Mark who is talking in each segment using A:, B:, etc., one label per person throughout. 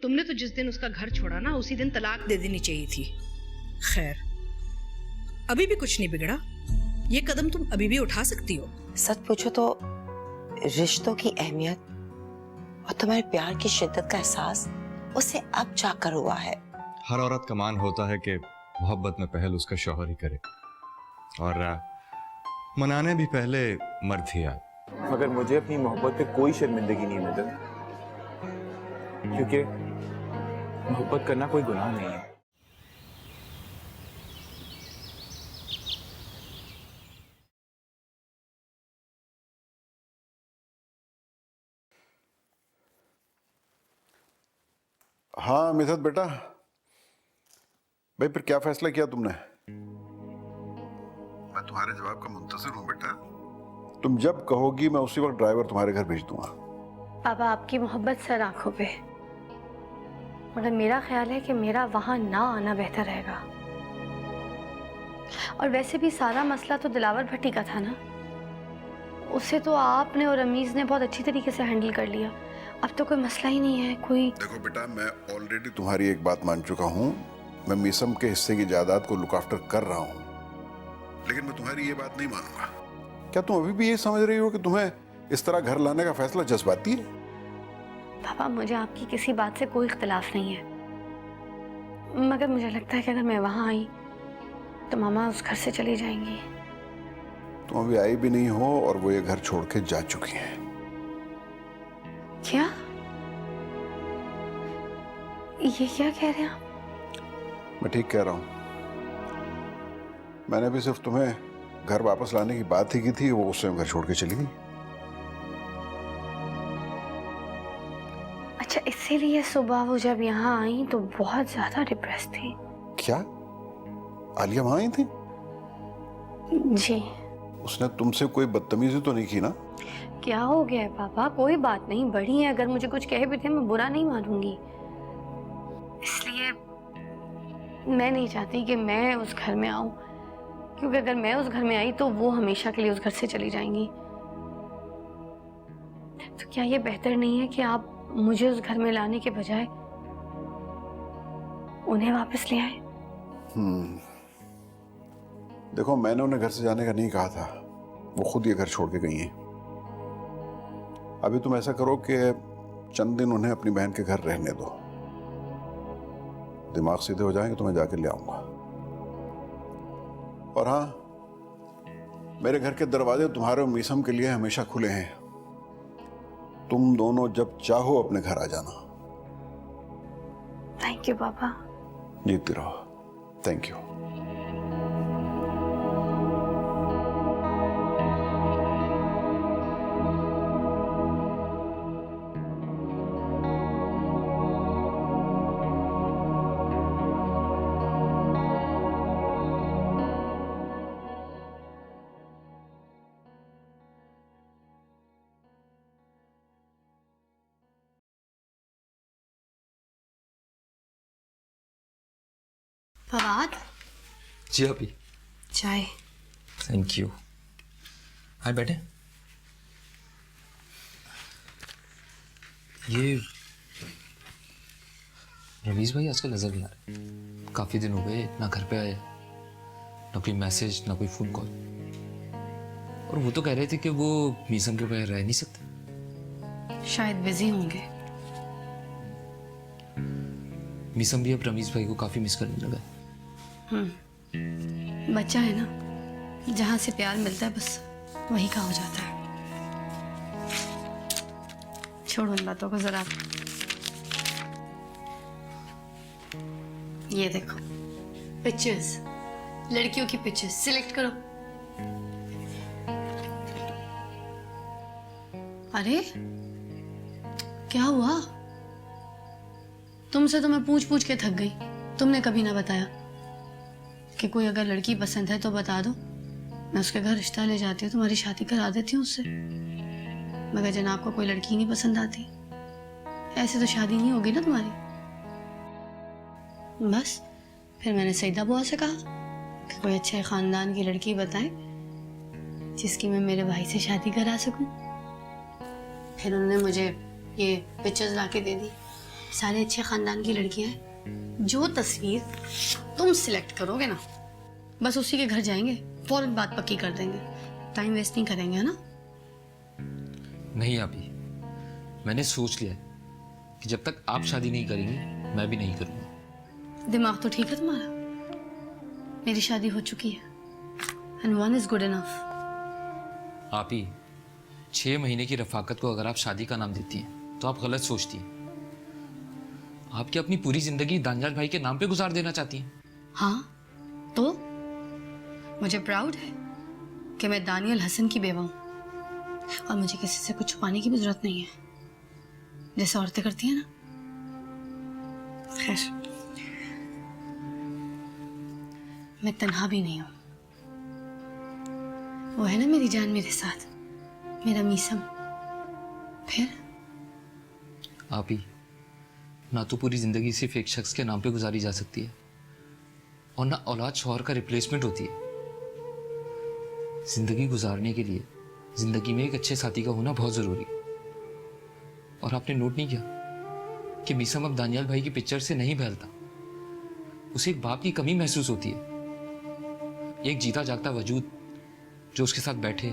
A: तुमने तो जिस दिन उसका घर छोड़ा ना, उसी दिन तलाक दे देनी चाहिए थी। खैर, अभी भी कुछ नहीं बिगड़ा। ये कदम तुम अभी भी उठा सकती हो।
B: सच पूछो तो रिश्तों की अहमियत और तुम्हारे प्यार की शिद्दत का एहसास उसे अब जाकर हुआ है।
C: हर औरत का मान होता है कि मोहब्बत में पहल उसका शौहर ही करे, और मनाने भी पहले मर्द ही आए।
D: मगर मुझे अपनी मोहब्बत पे कोई शर्मिंदगी नहीं मदद, क्योंकि मोहब्बत करना कोई गुनाह नहीं है।
E: हाँ मिथत बेटा, भाई फिर क्या फैसला किया तुमने? मैं तुम्हारे जवाब का मुंतजिर हूँ बेटा। तुम जब कहोगी मैं उसी वक्त ड्राइवर तुम्हारे घर भेज दूंगा।
F: पापा, आपकी मोहब्बत सर आंखों पे, मगर मेरा ख्याल है कि मेरा वहां ना आना बेहतर रहेगा। और वैसे भी सारा मसला तो दिलावर भट्टी का था ना, उसे तो आपने और अमीज ने बहुत अच्छी तरीके से हैंडल कर लिया। अब तो कोई मसला ही नहीं है कोई।
E: देखो बेटा, मैं ऑलरेडी तुम्हारी एक बात मान चुका हूँ। मैं मीसम के हिस्से की जायदाद को लुक आफ्टर कर रहा हूँ, लेकिन मैं तुम्हारी ये बात नहीं मानूंगा। क्या तुम अभी भी ये समझ रही हो कि तुम्हें इस तरह घर लाने का फैसला जज्बाती है?
F: पापा, मुझे आपकी किसी बात से कोई इख्तिलाफ नहीं है, मगर मुझे लगता है कि अगर मैं वहां आई तो मामा उस घर से चली जाएंगी।
E: तुम अभी आई भी नहीं हो और वो ये घर छोड़ के जा चुकी हैं।
F: क्या? ये क्या कह रहे हैं आप?
E: मैं ठीक कह रहा हूँ। मैंने भी सिर्फ तुम्हें घर वापस लाने की बात ही की थी, वो उस समय घर छोड़ के चली गई।
F: अच्छा, इसीलिए सुबह वो जब यहाँ आई तो बहुत ज्यादा डिप्रेस थी।
E: क्या आलिया वहां आई थी?
F: जी।
E: उसने तुमसे कोई बदतमीजी तो नहीं की ना?
F: क्या हो गया है पापा? कोई बात नहीं, बड़ी है, अगर मुझे कुछ कहे भी थे मैं बुरा नहीं मानूंगी। इसलिए मैं नहीं चाहती कि मैं उस घर में आऊं, क्योंकि अगर मैं उस घर में आई तो वो हमेशा के लिए उस घर से चली जाएंगी। तो क्या ये बेहतर नहीं है कि आप मुझे उस घर में लाने के बजाय उन्हें वापस ले आए?
E: देखो, मैंने उन्हें घर से जाने का नहीं कहा था, वो खुद ये घर छोड़ के गई हैं। अभी तुम ऐसा करो कि चंद दिन उन्हें अपनी बहन के घर रहने दो। दिमाग सीधे हो जाएंगे तो मैं जाकर ले आऊंगा। और हाँ, मेरे घर के दरवाजे तुम्हारे और मीसम के लिए हमेशा खुले हैं। तुम दोनों जब चाहो अपने घर आ जाना।
F: थैंक यू पापा।
E: जीती रहो। Thank you.
F: फवाद,
G: जी अभी
F: चाय।
G: Thank you. आए बैठे। ये रमीज भाई आजकल नजर नहीं आ रहे। काफी दिन हो गए ना घर पे आए, ना कोई मैसेज ना कोई फोन कॉल। और वो तो कह रहे थे कि वो मीसम के बगैर रह नहीं सकते।
F: शायद बिजी होंगे।
G: मीसम भी अब रमीज भाई को काफी मिस करने लगा है।
F: बच्चा है ना, जहां से प्यार मिलता है बस वही का हो जाता है। छोड़ो इन बातों को जरा। ये देखो पिक्चर्स, लड़कियों की पिक्चर्स सिलेक्ट करो। अरे क्या हुआ? तुमसे तो मैं पूछ पूछ के थक गई। तुमने कभी ना बताया कि कोई अगर लड़की पसंद है तो बता दो, मैं उसके घर रिश्ता ले जाती हूँ, तुम्हारी शादी करा देती हूँ उससे। मगर जनाब को कोई लड़की नहीं पसंद आती, ऐसे तो शादी नहीं होगी ना तुम्हारी। बस फिर मैंने सईदा बुआ से कहा कि कोई अच्छे खानदान की लड़की बताएं जिसकी मैं मेरे भाई से शादी करा सकूं। फिर उन्होंने मुझे ये पिक्चर्स ला के दे दी। सारे अच्छे खानदान की लड़कियां हैं। जो तस्वीर तुम सिलेक्ट करोगे ना, बस उसी के घर जाएंगे, फौरन बात पक्की कर देंगे। टाइम वेस्ट नहीं करेंगे, है ना?
G: नहीं अभी, मैंने सोच लिया है कि जब तक आप शादी नहीं करेंगी मैं भी नहीं करूंगा।
F: दिमाग तो ठीक है तुम्हारा। मेरी शादी हो चुकी है and one is good enough.
G: आप ही 6 महीने की रफाकत को अगर आप शादी का नाम देती हैं तो आप गलत सोचती हैं। आप क्या अपनी पूरी जिंदगी दानियाल भाई के नाम पे गुजार देना चाहती हैं?
F: हाँ तो मुझे प्राउड है कि मैं दानियल हसन की बेवा हूं और मुझे किसी से कुछ छुपाने की भी जरूरत नहीं है, जैसे औरतें करती हैं ना। खैर, मैं तन्हा भी नहीं हूं। वो है ना मेरी जान मेरे साथ, मेरा मीसम। फिर
G: आप ही ना तो पूरी जिंदगी सिर्फ एक शख्स के नाम पे गुजारी जा सकती है और ना औलाद शौहर का रिप्लेसमेंट होती है। जिंदगी गुजारने के लिए जिंदगी में एक अच्छे साथी का होना बहुत जरूरी है। और आपने नोट नहीं किया कि मीसम अब दानियाल भाई की पिक्चर से नहीं बहलता। उसे एक बाप की कमी महसूस होती है, एक जीता जागता वजूद जो उसके साथ बैठे,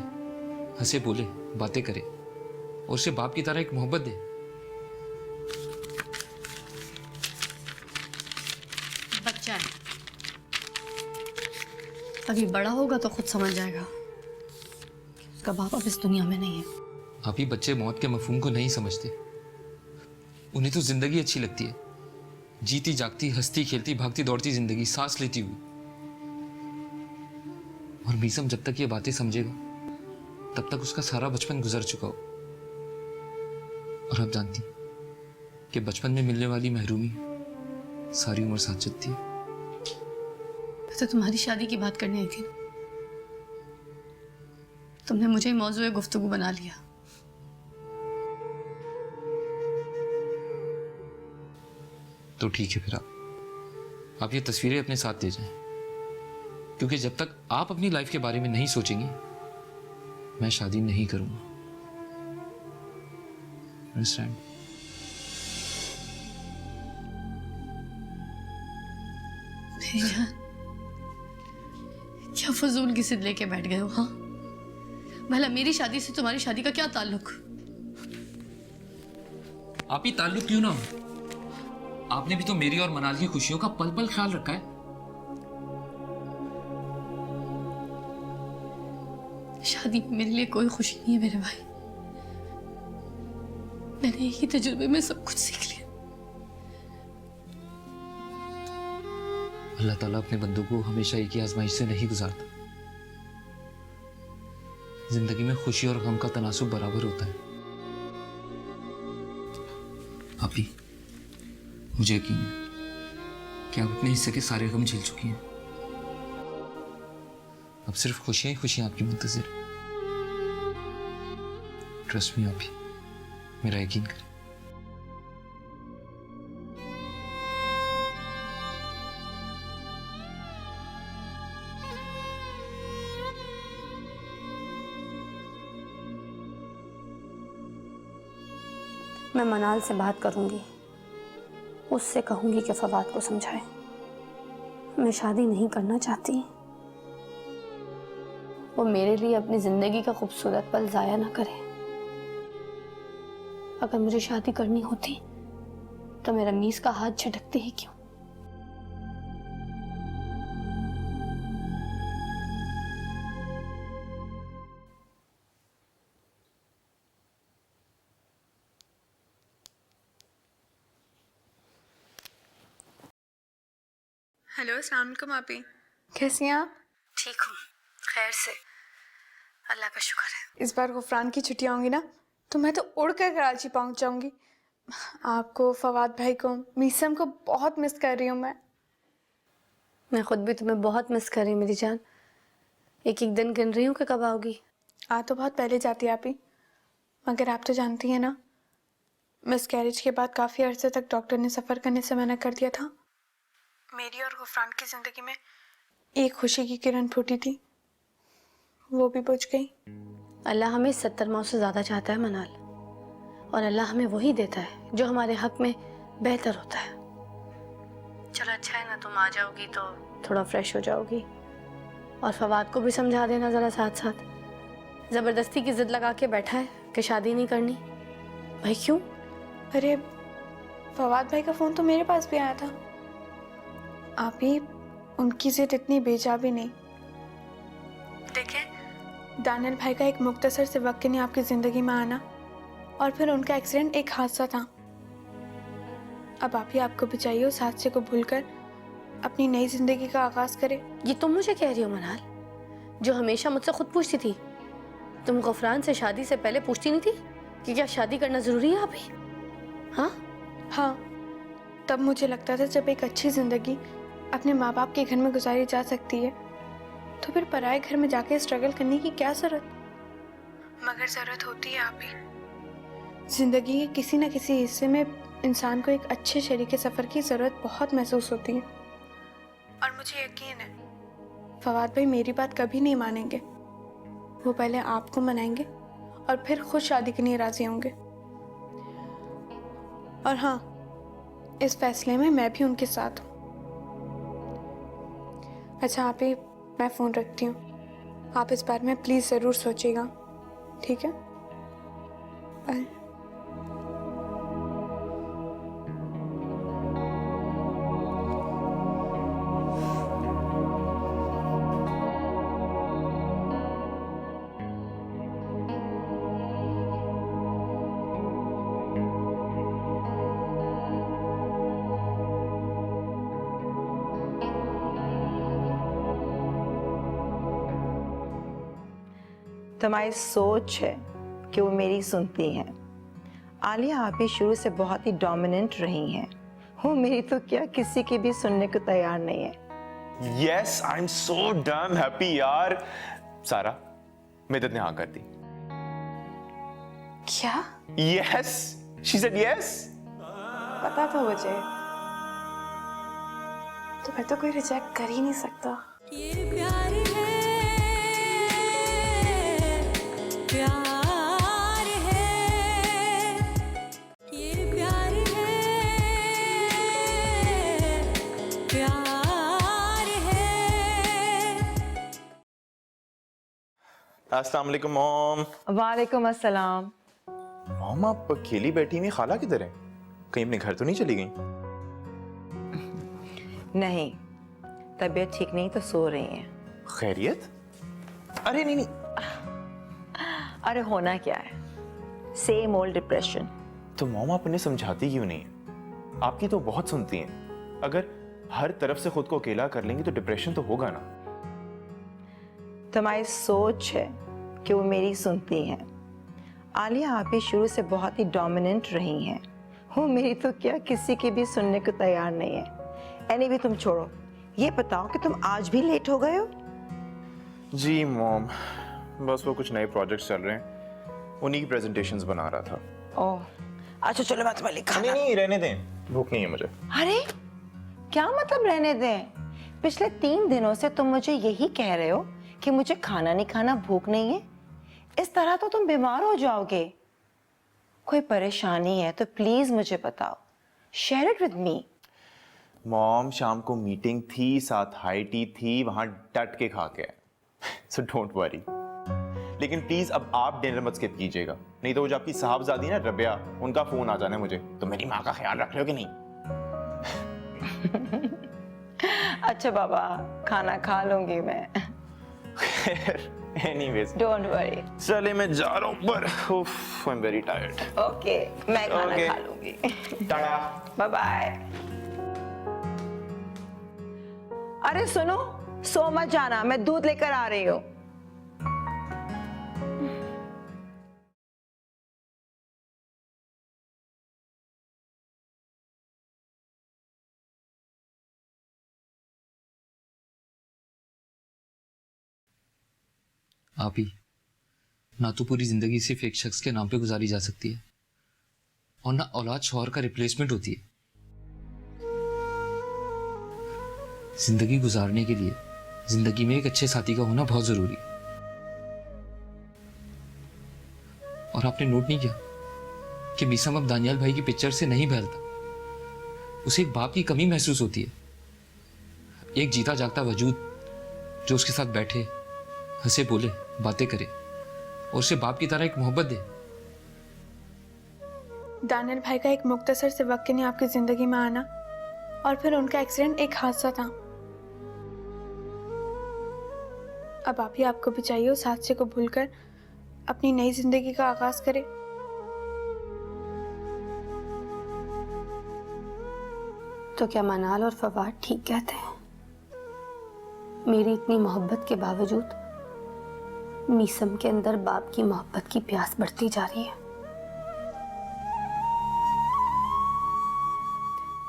G: हंसे बोले, बातें करे और उसे बाप की तरह एक मोहब्बत दे।
F: बच्चा है, अभी बड़ा होगा तो खुद समझ जाएगा कि उसका बाप अब इस दुनिया में नहीं है।
G: अभी बच्चे मौत के मफहूम को नहीं समझते। उन्हें तो जिंदगी अच्छी लगती है, जीती जागती, हंसती खेलती, भागती दौड़ती जिंदगी, सांस लेती हुई। और मीसम जब तक ये बातें समझेगा तब तक उसका सारा बचपन गुजर चुका हो। और आप जानती कि बचपन में मिलने वाली महरूमी सारी उम्र साथ चलती है।
F: तो तुम्हारी शादी की बात करने आई थी, तुमने मुझे मौजूए गुफ्तगू बना लिया।
G: तो ठीक है, फिर आप ये तस्वीरें अपने साथ ले जाएं, क्योंकि जब तक आप अपनी लाइफ के बारे में नहीं सोचेंगी मैं शादी नहीं करूंगा। अंडरस्टैंड?
F: मेरी जान, क्या फजूल की जिद लेके बैठ गए हो? हाँ, भला मेरी शादी से तुम्हारी शादी का क्या ताल्लुक?
G: आप ही ताल्लुक क्यों ना हो? आपने भी तो मेरी और मनाल की खुशियों का पल पल ख्याल रखा है।
F: शादी में मेरे लिए कोई खुशी नहीं है मेरे भाई। मैंने एक ही तजुर्बे में सब कुछ सीख लिया।
G: अल्लाह ताला अपने बंदों को हमेशा एक ही आजमाइश से नहीं गुजारता। जिंदगी में खुशी और गम का तनासुब बराबर होता है। आप ही, मुझे यकीन है कि आप अपने हिस्से के सारे गम झेल चुकी हैं। अब सिर्फ खुशियां ही खुशियां आपकी मुंतजिर। ट्रस्ट मी आप ही, मेरा यकीन करें।
F: मैं मनाल से बात करूंगी, उससे कहूंगी कि फवाद को समझाए। मैं शादी नहीं करना चाहती। वो मेरे लिए अपनी जिंदगी का खूबसूरत पल जाया ना करे। अगर मुझे शादी करनी होती तो मेरा मीस का हाथ झटकते ही क्यों?
H: हेलो, अस्सलाम वालेकुम आपी। कैसी हैं आप?
F: ठीक हूँ, खैर से, अल्लाह का शुक्र है।
H: इस बार गुफरान की छुट्टियाँ होंगी ना तो मैं तो उड़कर कराची पहुँच जाऊँगी। आपको, फवाद भाई को, मीसम को बहुत मिस कर रही हूँ मैं
F: खुद भी तुम्हें बहुत मिस कर रही हूँ मेरी जान। एक एक दिन गिन रही हूँ कि कब आओगी।
H: आ तो बहुत पहले जाती है आपी, मगर आप तो जानती हैं ना, मिसकैरेज के बाद काफ़ी अरसे तक डॉक्टर ने सफ़र करने से मना कर दिया था। मेरी और गुफरान की ज़िंदगी में एक खुशी की किरण फूटी थी, वो भी बुझ गई।
F: अल्लाह हमें 70 मौत से ज़्यादा चाहता है मनाल, और अल्लाह हमें वही देता है जो हमारे हक में बेहतर होता है। चलो अच्छा है ना, तुम आ जाओगी तो थोड़ा फ्रेश हो जाओगी, और फवाद को भी समझा देना ज़रा साथ साथ। ज़बरदस्ती की जिद लगा के बैठा है कि शादी नहीं करनी। भाई क्यों?
H: अरे फवाद भाई का फ़ोन तो मेरे पास भी आया था। आप ही उनकी जिद इतनी बेजा भी नहीं। देखें, दानियल भाई का एक मुख्तसर से वक्त के लिए आपकी ज़िंदगी में आना और फिर उनका एक्सीडेंट एक हादसा था। अब आप ही आपको बचाइए उस हादसे को भूलकर अपनी नई ज़िंदगी का आगाज़ करें।
F: ये तुम मुझे कह रही हो मनाल, जो हमेशा मुझसे खुद पूछती थी। तुम गफरान से शादी से पहले पूछती नहीं थी कि क्या शादी करना ज़रूरी है अभी? हाँ
H: हाँ, तब मुझे लगता था जब एक अच्छी ज़िंदगी अपने माँ बाप के घर में गुजारी जा सकती है तो फिर पराए घर में जाके स्ट्रगल करने की क्या ज़रूरत। मगर ज़रूरत होती है आप ही। ज़िंदगी के किसी न किसी हिस्से में इंसान को एक अच्छे शरीके सफ़र की ज़रूरत बहुत महसूस होती है, और मुझे यकीन है फवाद भाई मेरी बात कभी नहीं मानेंगे। वो पहले आपको मनाएंगे और फिर खुद शादी के लिए राज़ी होंगे। और हाँ, इस फैसले में मैं भी उनके साथ हूँ। अच्छा आप ही, मैं फ़ोन रखती हूँ। आप इस बारे में प्लीज़ ज़रूर सोचिएगा, ठीक है? बाय।
B: तुम्हारी सोच है कि वो मेरी सुनती हैं। आलिया आप ही शुरू से बहुत ही डोमिनेंट रही हैं। वो मेरी तो क्या किसी की भी सुनने को तैयार नहीं है।
D: Yes, I am so damn happy यार। सारा, मिदत ने हाँ कर दी।
H: क्या?
D: Yes, she said yes.
H: पता था मुझे, तो मैं तो कोई रिजेक्ट कर ही नहीं सकता।
I: ये प्यार है, प्यार है, ये प्यार है, प्यार है।
D: अस्सलाम वालेकुम मॉम।
B: वालेकुम अस्सलाम।
D: मॉम, आप अकेली बैठी हुई, खाला किधर है? कहीं अपने घर तो नहीं चली गई?
B: नहीं, तबीयत ठीक नहीं तो सो रही हैं।
D: खैरियत? अरे नहीं नहीं।
B: अरे होना क्या है, सेम ओल्ड डिप्रेशन।
D: तो मॉम आप उन्हें समझाती क्यों नहीं है? आपकी तो बहुत सुनती हैं। अगर हर तरफ से खुद को अकेला कर लेंगी तो डिप्रेशन तो होगा ना।
B: तुम्हारी सोच है कि वो मेरी सुनती हैं। आलिया आप ही शुरू से बहुत ही डोमिनेंट रही हैं। वो मेरी तो क्या किसी की भी सुनने को तैयार नहीं है। एनीवे तुम छोड़ो, ये बताओ कि तुम आज भी लेट हो गए हो?
D: जी मॉम, बस वो कुछ नए प्रोजेक्ट्स चल रहे हैं, उन्हीं की प्रेजेंटेशंस बना रहा था।
B: ओह अच्छा, चलो मैं तुम्हें लिखा।
D: नहीं नहीं, रहने दें, भूख नहीं है मुझे।
B: अरे क्या मतलब रहने दें? पिछले 3 दिनों से तुम मुझे यही कह रहे हो कि मुझे खाना नहीं खाना, भूख नहीं है। इस तरह तो तुम बीमार हो जाओगे। कोई परेशानी है तो प्लीज मुझे बताओ, share it with me.
D: Mom, शाम को मीटिंग थी, साथ हाई टी थी, वहां डट के खा के आए। So don't worry. लेकिन प्लीज अब आप डिनर मत स्किप कीजिएगा, नहीं तो वो जो आपकी साहबजादी ना रबिया, उनका फोन आ जाना है मुझे। तो मेरी माँ का ख्याल रख रहे हो कि नहीं?
B: अच्छा बाबा, खाना खा लूंगी मैं।
D: Anyways,
B: don't worry.
D: चले मैं जा रहा हूँ, पर I am very tired.
B: Okay, मैं खाना
D: Okay.
B: खा लूंगी।
D: टाटा।
B: Bye bye. अरे सुनो, सो मत जाना, मैं दूध लेकर आ रही हूँ।
G: आप ही ना तो पूरी जिंदगी सिर्फ एक शख्स के नाम पे गुजारी जा सकती है, और ना औलाद शौहर का रिप्लेसमेंट होती है। जिंदगी गुजारने के लिए जिंदगी में एक अच्छे साथी का होना बहुत जरूरी है। और आपने नोट नहीं किया कि मीसम अब दानियाल भाई की पिक्चर से नहीं बहलता, उसे एक बाप की कमी महसूस होती है। एक जीता जागता वजूद जो उसके साथ बैठे, हंसे बोले, बातें करे और उसे बाप की तरह एक मोहब्बत दे।
H: दानियल भाई का एक मुख्तसर से वक्त के लिए आपकी जिंदगी में आना और फिर उनका एक्सीडेंट एक हादसा था। अब आप ही आपको भी चाहिए उस हादसे को भूलकर अपनी नई जिंदगी का आगाज करें।
F: तो क्या मनाल और फवाद ठीक कहते हैं? मेरी इतनी मोहब्बत के बावजूद मीसम के अंदर बाप की मोहब्बत की प्यास बढ़ती जा रही है।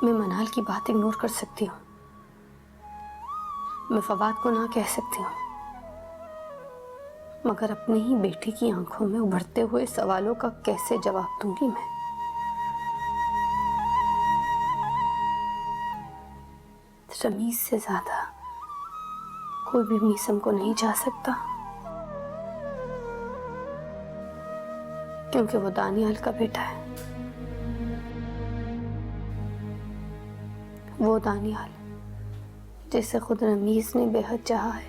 F: मैं मनाल की बात इग्नोर कर सकती हूँ, मैं फवाद को ना कह सकती हूँ, मगर अपनी ही बेटी की आंखों में उभरते हुए सवालों का कैसे जवाब दूंगी मैं? रमीज से ज्यादा कोई भी मीसम को नहीं जा सकता, क्योंकि वो दानियाल का बेटा है। वो दानियाल जिसे खुद रमीज ने बेहद चाहा है।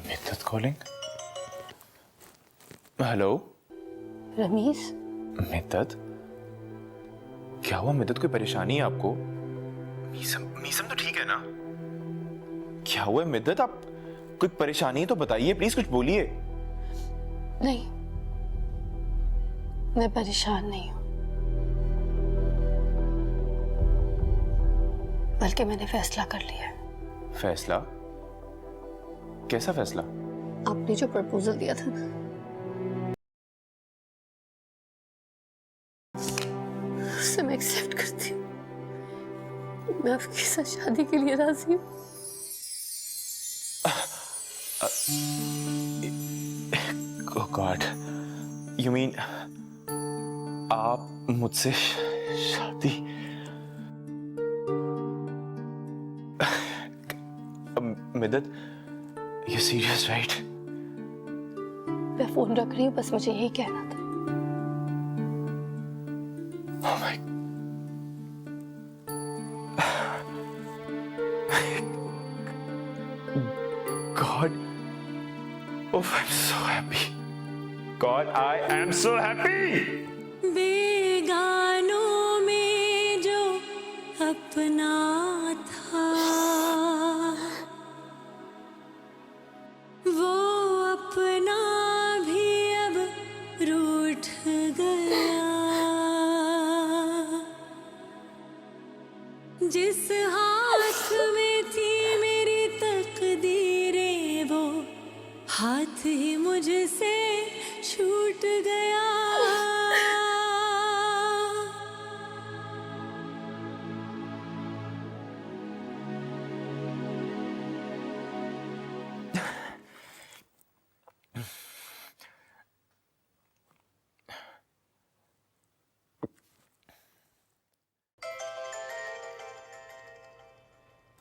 D: मिद्दत कॉलिंग। हेलो
F: रमीज,
D: मिद्दत, क्या हुआ मिद्दत? कोई परेशानी है आपको? मीसम मीसम तो ठीक है ना? क्या हुआ है मिद्दत? आप कोई परेशानी है तो बताइए प्लीज, कुछ बोलिए।
F: नहीं, मैं परेशान नहीं हूं, बल्कि मैंने फैसला कर लिया है।
D: फैसला? कैसा फैसला?
F: आपने जो प्रपोजल दिया था ना, उसे मैं एक्सेप्ट करती हूँ। मैं आपके साथ शादी के लिए राजी हूँ।
D: Oh God, you mean आप मुझसे शादी? मिद्दत, you serious, right?
F: मैं फोन रख रही हूँ, बस मुझे यही कहना था।
D: Oh my God. Oh, I'm so happy. God, I am so happy.
I: बेगानों में जो अपना था, वो अपना भी अब रूठ गया। जिस हाथ में थी मेरी तकदीरें, वो हाथ ही मुझसे छूट गया।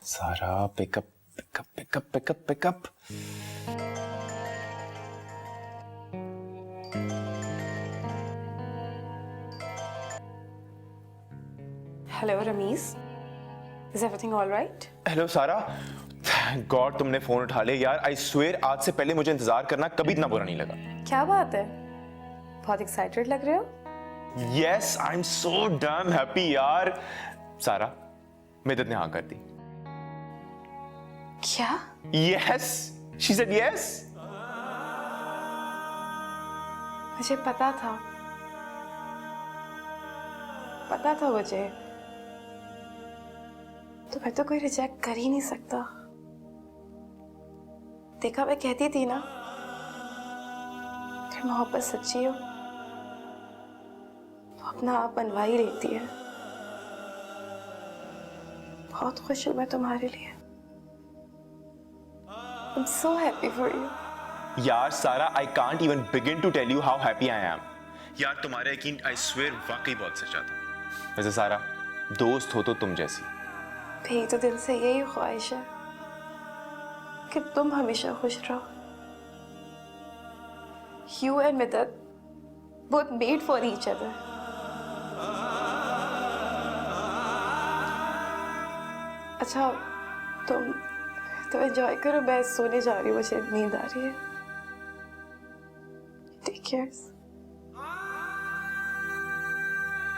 D: Sara, pick up, pick up, pick up, pick up, pick up.
H: Hello Ramiz, is everything all right?
D: Hello Sara, thank God तुमने फोन उठा लिया यार। आई स्वेयर आज से पहले मुझे इंतजार करना कभी इतना बुरा नहीं लगा।
H: क्या बात है, बहुत एक्साइटेड लग रहे हो।
D: Yes, I am so damn happy यार। सारा, मिद्दत ने हाँ कर दी।
H: क्या?
D: Yes, she said yes.
H: मुझे पता था मुझे। तो फिर तो कोई रिजेक्ट कर ही नहीं सकता। देखा, मैं कहती थी ना, अगर मोहब्बत सच्ची हो तो अपना आप बनवा ही लेती है। बहुत खुश हूँ मैं तुम्हारे लिए। I'm so happy for you.
D: यार सारा, I can't even begin to tell you how happy I am. यार तुम्हारा यकीन I swear वाकई बहुत सच्चा था। वैसे सारा, दोस्त हो तो तुम जैसी।
H: मेरी तो दिल से यही ख्वाहिश है कि तुम हमेशा खुश रहो। You and Midat both made for each other. अच्छा, तुम एंजॉय करो, मैं सोने जा रही हूँ, मुझे नींद आ रही है। Take care.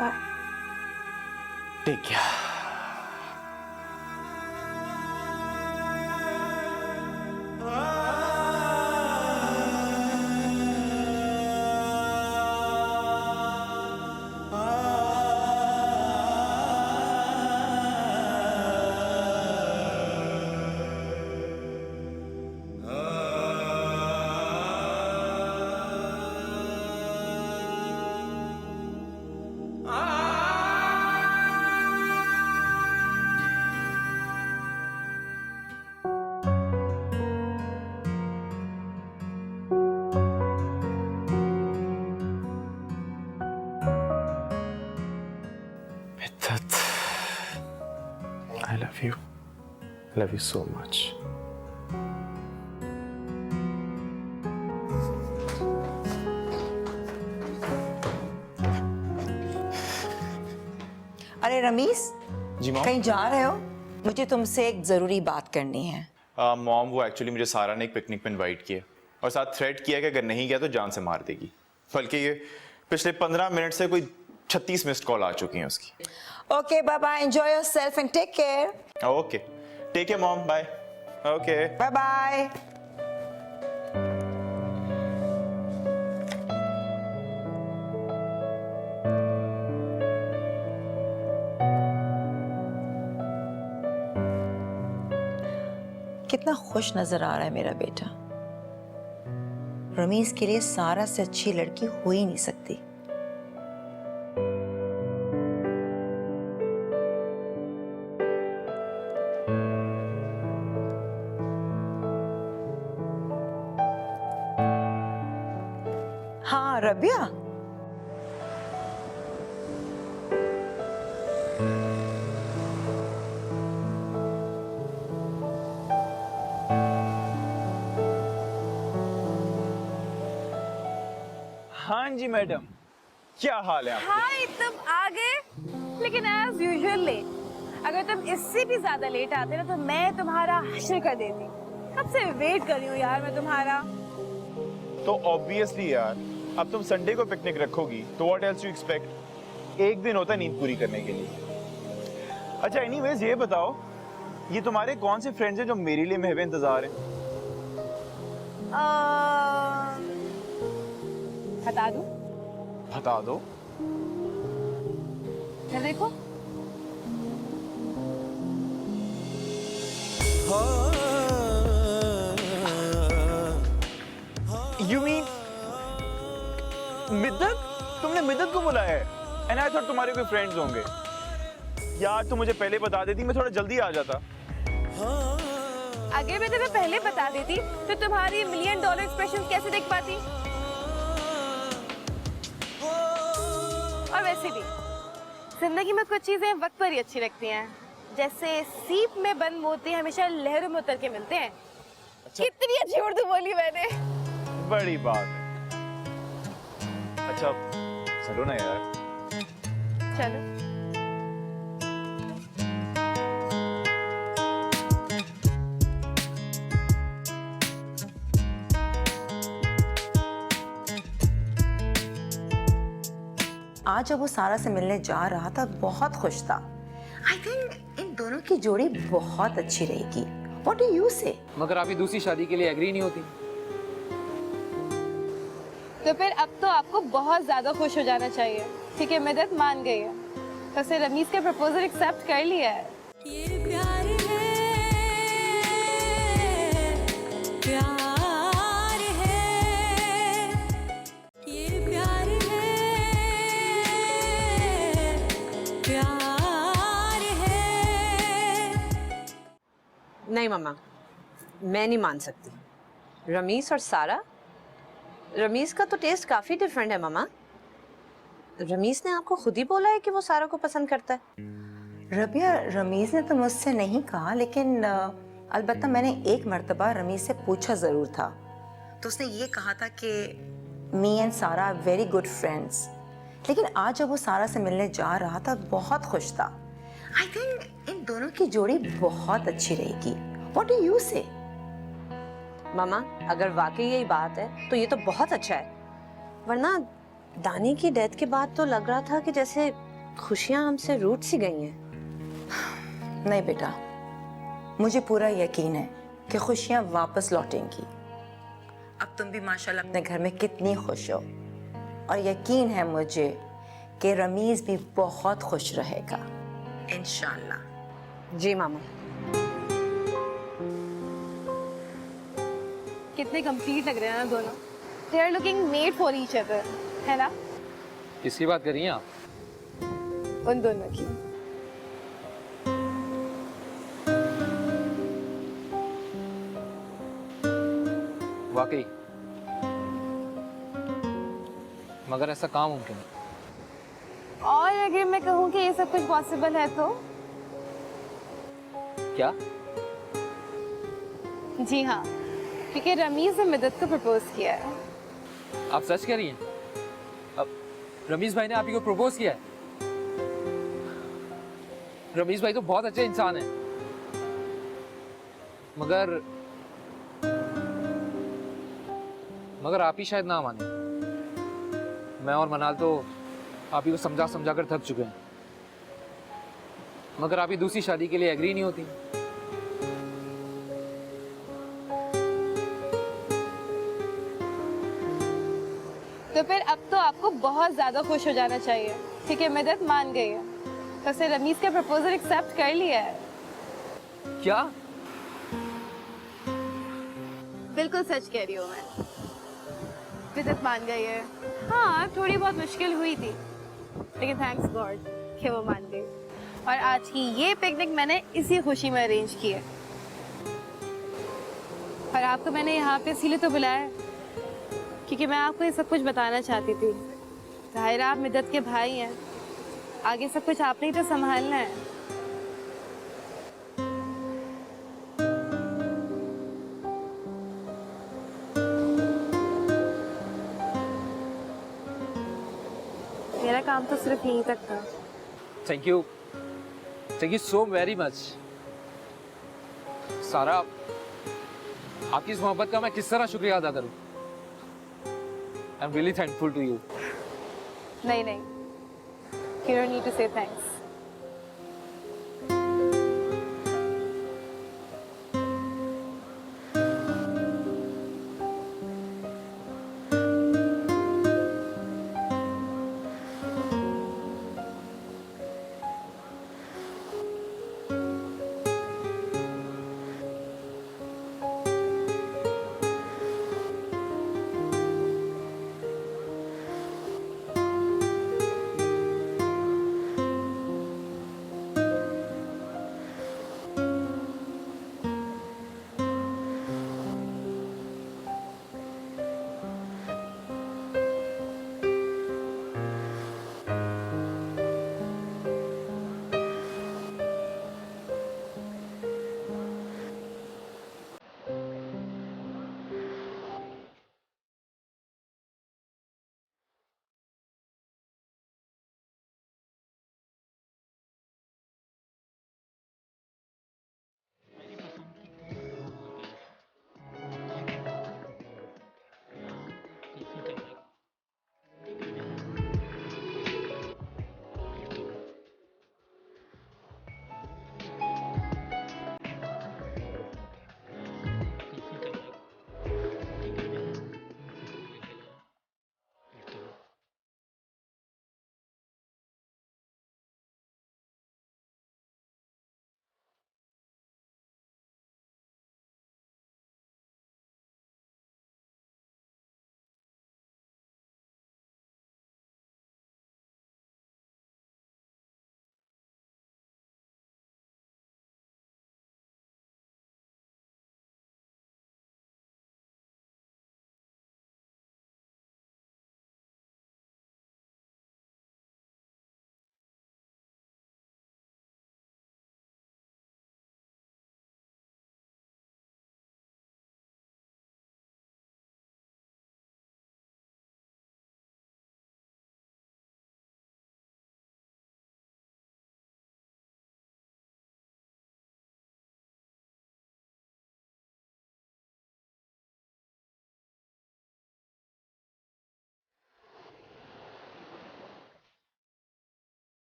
H: Bye.
D: Take care. I love you. I love you so much.
B: अरे रमीस,
D: जी मॉम।
B: कहीं जा रहे हो? मुझे तुमसे एक जरूरी बात करनी है।
D: मॉम, वो एक्चुअली मुझे सारा ने एक पिकनिक में इनवाइट किया और साथ थ्रेट किया कि अगर नहीं गया तो जान से मार देगी। बल्कि ये पिछले 15 मिनट से कोई 36 मिस्ड कॉल आ चुकी हैं उसकी।
B: Okay bye bye, enjoy yourself and take care.
D: Okay, take care mom, bye. Okay
B: bye bye. कितना खुश नजर आ रहा है मेरा बेटा। रमीज के लिए सारा से अच्छी लड़की हो ही नहीं सकती। हाँ रबिया,
D: हाँ जी मैडम, क्या हाल है आपका?
J: हाय, तुम आ गए, लेकिन एज यूजुअल लेट। अगर तुम इससे भी ज्यादा लेट आते ना तो मैं तुम्हारा हश्र कर देती। कब से वेट कर रही हूँ यार मैं तुम्हारा।
D: तो ऑब्वियसली यार, अब तुम संडे को पिकनिक रखोगी तो व्हाट एल्स यू एक्सपेक्ट। एक दिन होता है नींद पूरी करने के लिए। अच्छा एनीवेज, ये बताओ, ये तुम्हारे कौन से फ्रेंड्स हैं जो मेरे लिए महवे इंतजार हैं?
J: बता दूं?
D: बता दो।
J: ये देखो।
D: You mean मिद्दत? तुमने मिद्दत को बुलाया है? And I thought तुम्हारे कोई फ्रेंड्स होंगे। यार तुम मुझे पहले बता देती, मैं थोड़ा जल्दी आ जाता।
J: अगर मैं तुम्हें पहले बता देती तो तुम्हारी $1 मिलियन एक्सप्रेशन कैसे देख पाती। और वैसे भी जिंदगी में कुछ चीजें वक्त पर ही अच्छी लगती हैं, जैसे सीप में बंद मोती हमेशा लहरों में उतर के मिलते हैं। अच्छा। कितनी अच्छी उर्दू बोली मैंने।
D: बड़ी बात है। अच्छा चलो ना यार।
J: चलो।
B: आज जब वो सारा से मिलने जा रहा था बहुत खुश था। आई थिंक इन दोनों की जोड़ी बहुत अच्छी रहेगी। What do you say?
G: मगर आप ही दूसरी शादी के लिए एग्री नहीं होती।
J: तो फिर अब तो आपको बहुत ज्यादा खुश हो जाना चाहिए क्योंकि मिदत मान गई है, तो उसने रमीज का प्रपोजल एक्सेप्ट कर लिया है।
I: ये प्यार है, प्यार है।
K: नहीं मम्मा, मैं नहीं मान सकती। रमीज और सारा, रमीज का तो टेस्ट काफी डिफरेंट है मम्मा। रमीज ने आपको खुद ही बोला है कि वो सारा को पसंद करता है।
B: रबिया, रमीज ने तो मुझसे नहीं कहा, लेकिन अलबत्ता मैंने एक मर्तबा रमीज से पूछा ज़रूर था। तो उसने ये कहा था कि मी एंड सारा वेरी गुड फ्रेंड्स। लेकिन आज जब वो सारा से मिलने जा रहा था बहुत खुश था। आई थिंक इन दोनों की जोड़ी बहुत अच्छी रहेगी। व्हाट डू यू से?
K: मामा, अगर वाकई यही बात है तो ये तो बहुत अच्छा है, वरना दानी की डेथ के बाद तो लग रहा था कि जैसे खुशियां हमसे रूठ सी गई हैं।
B: नहीं बेटा, मुझे पूरा यकीन है कि खुशियां वापस लौटेंगी। अब तुम भी माशाल्लाह अपने घर में कितनी खुश हो, और यकीन है मुझे कि रमीज भी बहुत खुश रहेगा इंशाल्लाह।
K: जी मामा।
J: कितने कंप्लीट लग रहे हैं ना दोनों। They are looking made for each other, है ना?
G: किसकी बात कर रही हैं आप?
J: उन दोनों की।
G: वाकई, मगर ऐसा काम मुमकिन है।
J: और अगर मैं कहूँ कि ये सब कुछ पॉसिबल है तो?
G: क्या?
J: जी हाँ, क्योंकि रमीज ने मिदत को प्रपोज किया है।
G: आप सच कह रही हैं? अब रमीज भाई ने आप ही को प्रपोज किया है? रमीज भाई तो बहुत अच्छे इंसान है, मगर आप ही शायद ना माने। मैं और मनाल तो आप ही को समझा समझा कर थक चुके हैं, मगर आप ही दूसरी शादी के लिए एग्री नहीं होती।
J: तो फिर अब तो आपको बहुत ज्यादा खुश हो जाना चाहिए, क्योंकि मिदत मान गई है, तो उसने रमीज का प्रपोजल एक्सेप्ट कर लिया है।
G: क्या?
J: बिल्कुल सच कह रही हूँ मैं, मिदत मान गई है। हाँ, थोड़ी बहुत मुश्किल हुई थी, लेकिन थैंक्स गॉड कि वो मान गई। और आज की ये पिकनिक मैंने इसी खुशी में अरेंज की है। और आपको मैंने यहाँ पे इसीलिए तो बुलाया है क्योंकि मैं आपको ये सब कुछ बताना चाहती थी। जाहिर है आप मिदत के भाई हैं, आगे सब कुछ आपने ही तो संभालना है। मेरा काम तो सिर्फ यहीं तक था।
G: Thank you so very much. सारा, आपकी इस मोहब्बत का मैं किस तरह शुक्रिया अदा करूं? I am really thankful to you.
J: नहीं, you don't need to say thanks.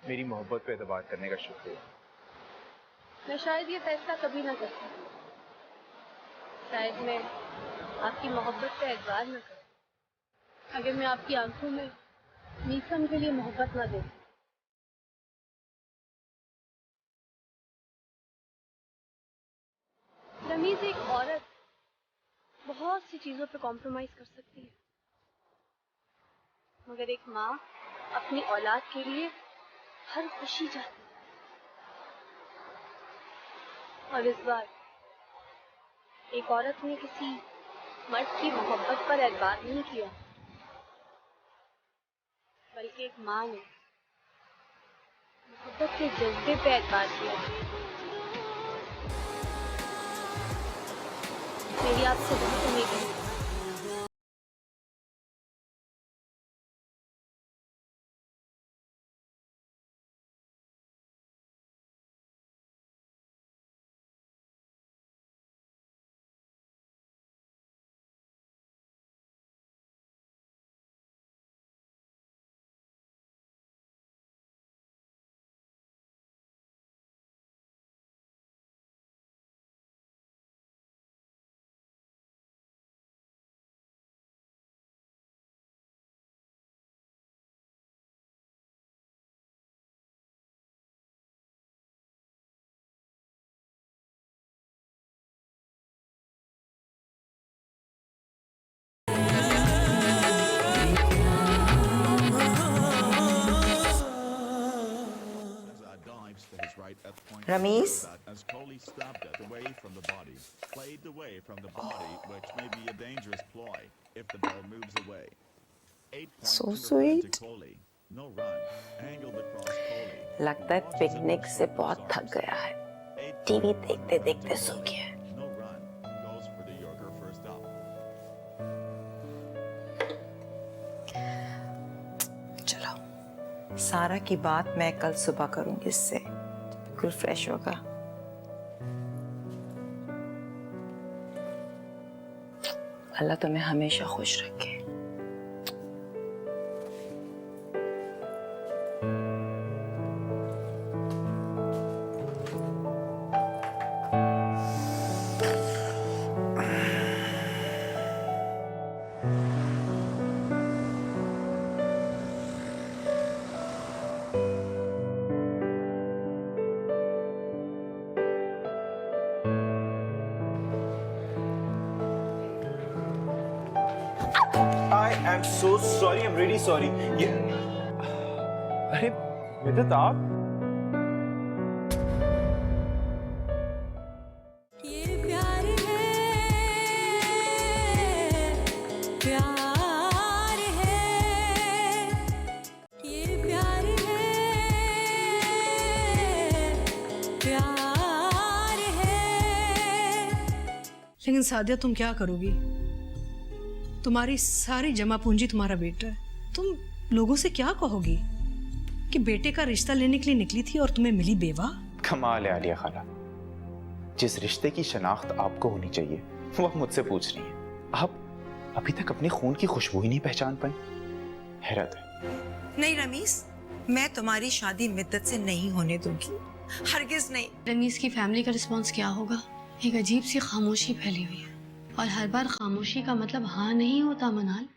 D: मेरी मोहब्बत पे एतबार करने का शुक्रिया।
J: मैं शायद ये फैसला कभी ना कर सकूं। शायद मैं आपकी मोहब्बत पे एतबार न करूं अगर मैं आपकी आंखों में मीसम के लिए मोहब्बत ना देखूं। रमीज, एक औरत बहुत सी चीजों पे कॉम्प्रोमाइज कर सकती है, मगर एक माँ अपनी औलाद के लिए हर खुशी चाहती है। और इस बार एक औरत ने किसी मर्द की मोहब्बत पर एतबार नहीं किया, बल्कि एक माँ ने मोहब्बत के जज्बे पे एतबार किया। मेरी आपसे बहुत उम्मीद है।
B: Ramiz,
L: as Coley stabbed it away from the body, played away from the body, which may be a dangerous ploy if the ball moves away. 8 points
B: So
L: to the
B: sweet.
L: to Coley. No run. Angled across Coley.
B: लगता है picnic से बहुत थक गया है, TV देखते देखते सो गया है।
L: No run. Goes for the Yorker first up.
B: चलो, सारा की बात मैं कल सुबह करूंगी इससे, बिल्कुल फ्रेश होगा। अल्लाह तुम्हें हमेशा खुश रखे।
D: I am so sorry. I'm really sorry. ये अरे विदित, आप
I: ये प्यार है, प्यार है, ये प्यार है, प्यार है।
A: लेकिन सादिया, तुम क्या करोगी? तुम्हारी सारी जमा पूंजी तुम्हारा बेटा है। तुम लोगों से क्या कहोगी कि बेटे का रिश्ता लेने के लिए निकली थी और तुम्हें मिली बेवा?
D: कमाल है आलिया खाला, जिस रिश्ते की शनाख्त आपको होनी चाहिए वो आप मुझसे पूछ रही हैं। आप अभी तक अपने खून की खुशबू ही नहीं पहचान पाई। हैरत है।
B: नहीं रमीज, मैं तुम्हारी शादी मिद्दत से नहीं होने दूंगी, हरगिज नहीं।
F: रमीज की फैमिली का रिस्पॉन्स क्या होगा? एक अजीब सी खामोशी फैली हुई है, और हर बार खामोशी का मतलब हाँ नहीं होता मनाल।